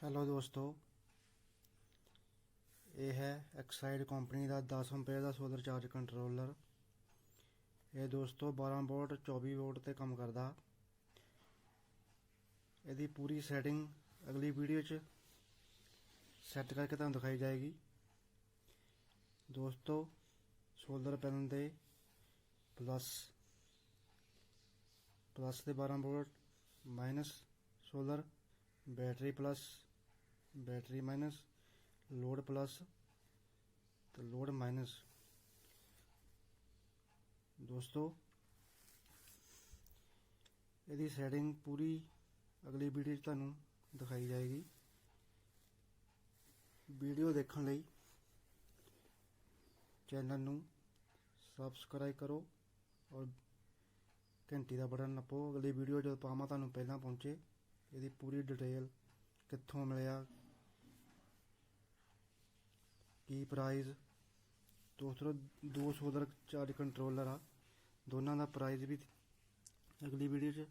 Hello दोस्तों, ये है एक्साइड कंपनी का 10 एम्पेयर का सोलर चार्ज कंट्रोलर। ये दोस्तों 12 वोल्ट 24 वोल्ट ते काम करता। यदि पूरी सैटिंग अगली वीडियो च सैट करके तुहानू दिखाई जाएगी। दोस्तों सोलर पैनल दे प्लस ते 12 volt, minus solar battery plus battery minus, load plus तो लोड माइनस। दोस्तों यदि सैटिंग पूरी अगली वीडियो तुहानू दिखाई जाएगी। वीडियो देखने लई चैनल नू सबसक्राइब करो और घंटी का बटन नप्पो। अगली वीडियो जो पावां तुहानू पहला पहुंचे। यदि पूरी डिटेल कित्थों मिलिया, की प्राइस। दोस्तों दो सोलर चार्ज कंट्रोलर आ, दोनों का प्राइस भी अगली वीडियो च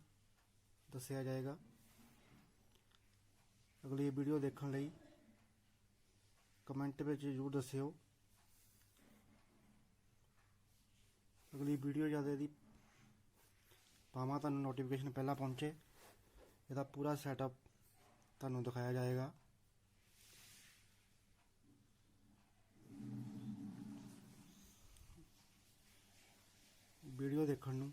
दस्सिया जाएगा। अगली वीडियो देखने लई कमेंट में जरूर दस्सिओ। अगली वीडियो जद यदि पावां तुहानू नोटिफिकेशन पहला पहुंचे, इसका पूरा सैटअप तुहानू दिखाया जाएगा। वीडियो देखने नू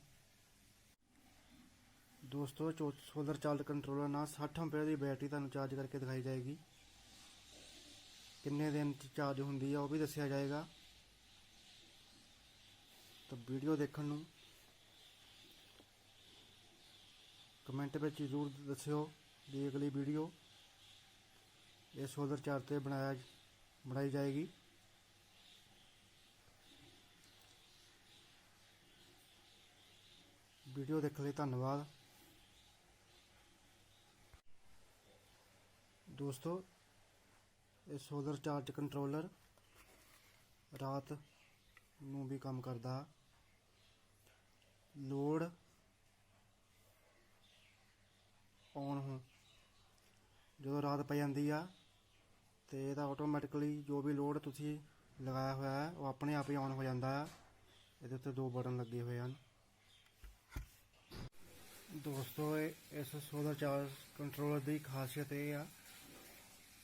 दोस्तों सोलर चार्ज कंट्रोलर ना 60 एम्पेयर की बैटरी तुहानू चार्ज करके दिखाई जाएगी। किन्ने दिन चार्ज होंदी है वह भी दस्सिया जाएगा। तो वीडियो देखने नू कमेंट में जरूर दस्सिओ कि अगली वीडियो ये सोलर चार्ज से बनाई जाएगी। वीडियो देखने धन्यवाद। दोस्तों ये सोलर चार्ज कंट्रोलर रात नू भी काम करता। लोड ऑन हो जो रात पै जाती आ तो यह ऑटोमैटिकली जो भी लोड तुसी लगाया हुआ है वह अपने आप ही ऑन हो जाता है। ये उत्ते दो बटन लगे हुए हैं। दोस्तों इस सोलर चार्ज कंट्रोलर की खासियत यह है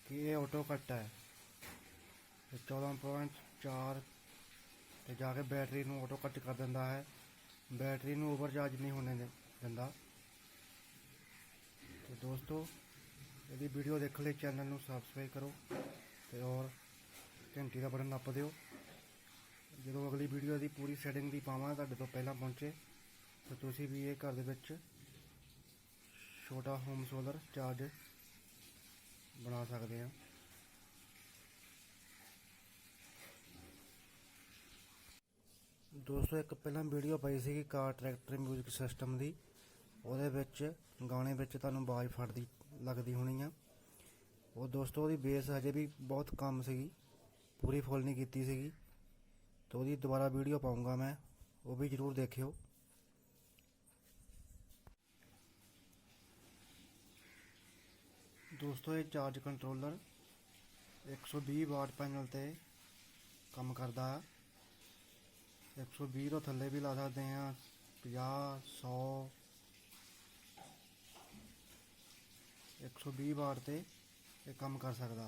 कि ये ऑटो कट है। 14.4 ते जाके बैटरी नू ऑटो कट कर दिंदा है। बैटरी नू ओवरचार्ज नहीं होने दिंदा। तो दोस्तों यदि वीडियो देख ले चैनल नू सबसक्राइब करो तो और घंटी का बटन नप दिओ। जो अगली वीडियो की पूरी सैटिंग की पावां तुहाडे तो पहला पहुंचे तो तुसी भी ये घर दे विच छोटा होम सोलर चार्ज बना सकते हैं। दोस्तों एक पहला वीडियो पाई सी कार ट्रैक्टर म्यूजिक सिस्टम की, ਉਹਦੇ ਵਿੱਚ ਗਾਣੇ ਵਿੱਚ ਤੁਹਾਨੂੰ ਆਵਾਜ਼ ਫੜਦੀ ਲੱਗਦੀ ਹੋਣੀ ਆ। ਉਹ ਦੋਸਤੋ ਉਹਦੀ ਬੇਸ ਹਜੇ ਵੀ ਬਹੁਤ ਕਮ ਸੀਗੀ, ਪੂਰੀ ਫੁੱਲ ਨਹੀਂ ਕੀਤੀ ਸੀਗੀ। तो ਉਹਦੀ ਦੁਬਾਰਾ ਵੀਡੀਓ ਪਾਉਂਗਾ ਮੈਂ, ਉਹ ਵੀ ਜ਼ਰੂਰ ਦੇਖਿਓ। ਦੋਸਤੋ ਇਹ ਚਾਰਜ ਕੰਟਰੋਲਰ 120 ਵਾਟ ਪੈਨਲ ਤੇ ਕੰਮ ਕਰਦਾ। 120 ਤੋਂ ਥੱਲੇ ਵੀ ਲਾ ਸਕਦੇ ਆ, 50 100 120 वाट ते ये काम कर सकता।